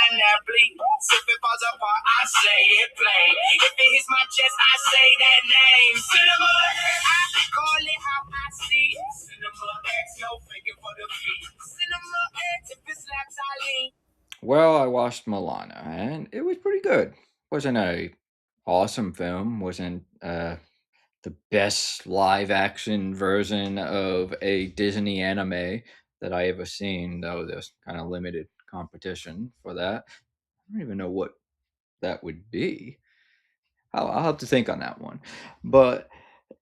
pineapple. If it falls apart, I say it plain. If it hits my chest, I say that name. Cinema, I call it how I see it. Cinema X, no faking for the beat. Cinema X, if it slaps, I lean. Well, I watched Moana, and it was pretty good. Wasn't a awesome film. Wasn't the best live action version of a Disney anime that I ever seen, though there's kind of limited competition for that. I don't even know what that would be. I'll have to think on that one. But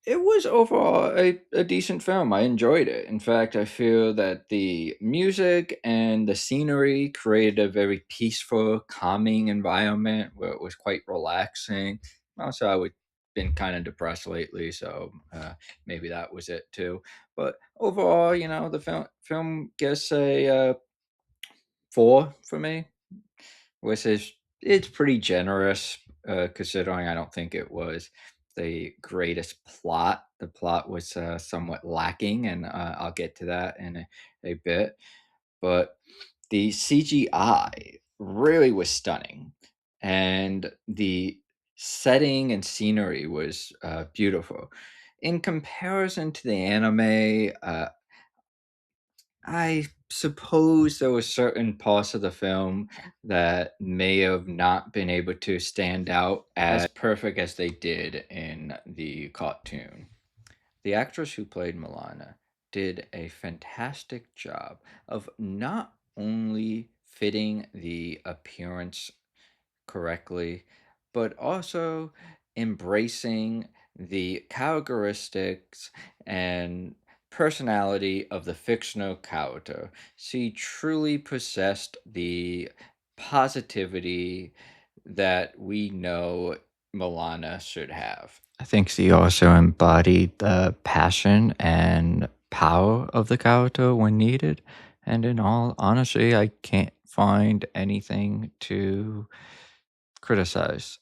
it was overall a decent film. I enjoyed it. In fact, I feel that the music and the scenery created a very peaceful, calming environment where it was quite relaxing. Also, I would been kind of depressed lately, so maybe that was it too. But overall, the film gets a 4 for me, which is it's pretty generous, considering I don't think it was the greatest plot. The plot was somewhat lacking, and I'll get to that in a bit. But the CGI really was stunning, and the setting and scenery was beautiful. In comparison to the anime, I suppose there were certain parts of the film that may have not been able to stand out as perfect as they did in the cartoon. The actress who played Moana did a fantastic job of not only fitting the appearance correctly, but also embracing the characteristics and personality of the fictional character. She truly possessed the positivity that we know Milana should have. I think she also embodied the passion and power of the character when needed. And in all honesty, I can't find anything to criticize.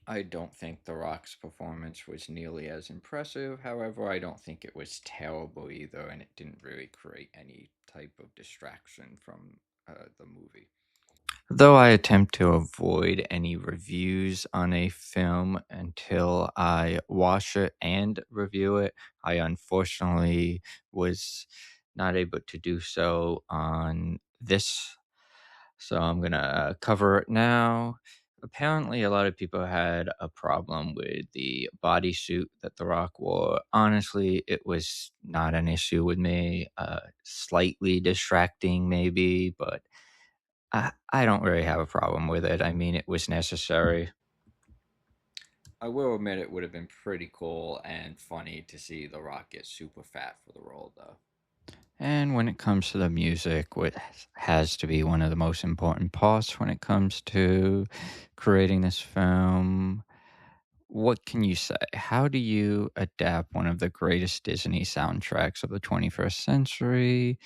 I don't think The Rock's performance was nearly as impressive. However, I don't think it was terrible either, and it didn't really create any type of distraction from the movie. Though I attempt to avoid any reviews on a film until I watch it and review it, I unfortunately was not able to do so on this. So I'm going to cover it now. Apparently, a lot of people had a problem with the bodysuit that The Rock wore. Honestly, it was not an issue with me. Slightly distracting, maybe, but I don't really have a problem with it. I mean, it was necessary. I will admit it would have been pretty cool and funny to see The Rock get super fat for the role, though. And when it comes to the music, which has to be one of the most important parts when it comes to creating this film, what can you say? How do you adapt one of the greatest Disney soundtracks of the 21st century?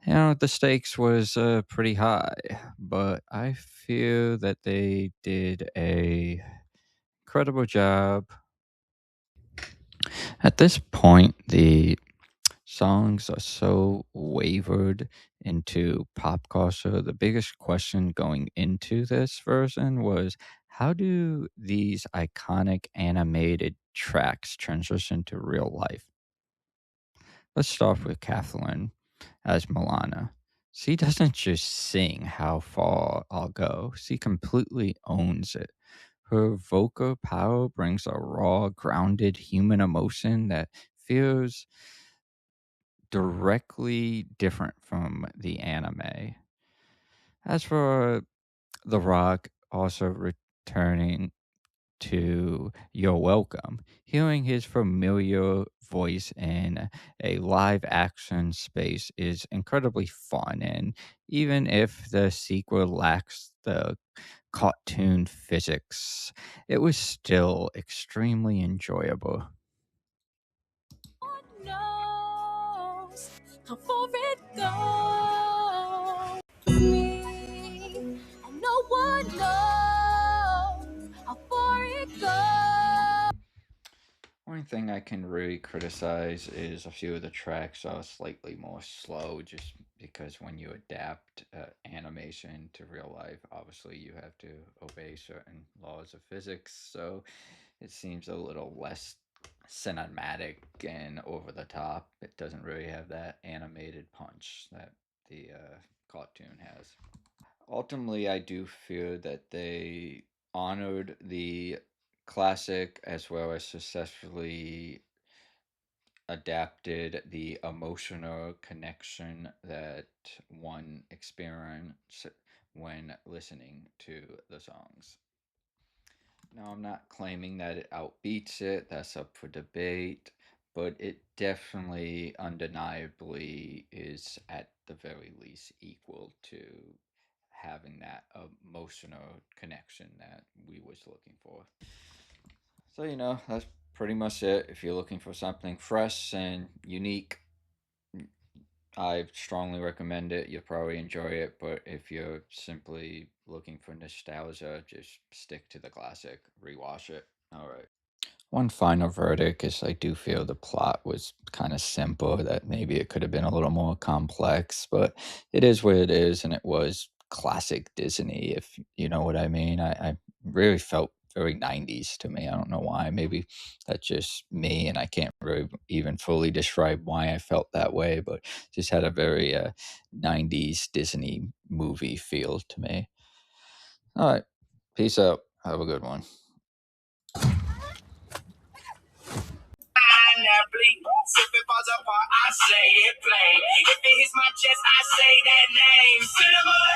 The stakes was pretty high, but I feel that they did a incredible job. At this point, the songs are so wavered into pop culture. The biggest question going into this version was, how do these iconic animated tracks transition to real life? Let's start with Kathleen as Milana. She doesn't just sing How Far I'll Go, she completely owns it. Her vocal power brings a raw, grounded human emotion that feels directly different from the anime. As for The Rock also returning to You're Welcome, hearing his familiar voice in a live action space is incredibly fun, and even if the sequel lacks the cartoon physics, it was still extremely enjoyable. Knows how far it goes me, and no one knows how far it goes. One thing I can really criticize is a few of the tracks are slightly more slow, just because when you adapt animation to real life, obviously you have to obey certain laws of physics. So it seems a little less cinematic and over the top. It doesn't really have that animated punch that the cartoon has. Ultimately, I do feel that they honored the classic as well as successfully adapted the emotional connection that one experience when listening to the songs. Now, I'm not claiming that it outbeats it, that's up for debate, but it definitely, undeniably, is at the very least equal to having that emotional connection that we was looking for. So, that's pretty much it. If you're looking for something fresh and unique, I strongly recommend it. You'll probably enjoy it, but if you're simply looking for nostalgia, just stick to the classic, rewatch it. All right. One final verdict is I do feel the plot was kind of simple, that maybe it could have been a little more complex, but it is what it is, and it was classic Disney, if you know what I mean. I really felt very 90s to me. I don't know why. Maybe that's just me, and I can't really even fully describe why I felt that way, but just had a very 90s Disney movie feel to me. All right. Peace out. Have a good one. If it falls apart, I say it plain. If it hits my chest, I say that name. Cinema.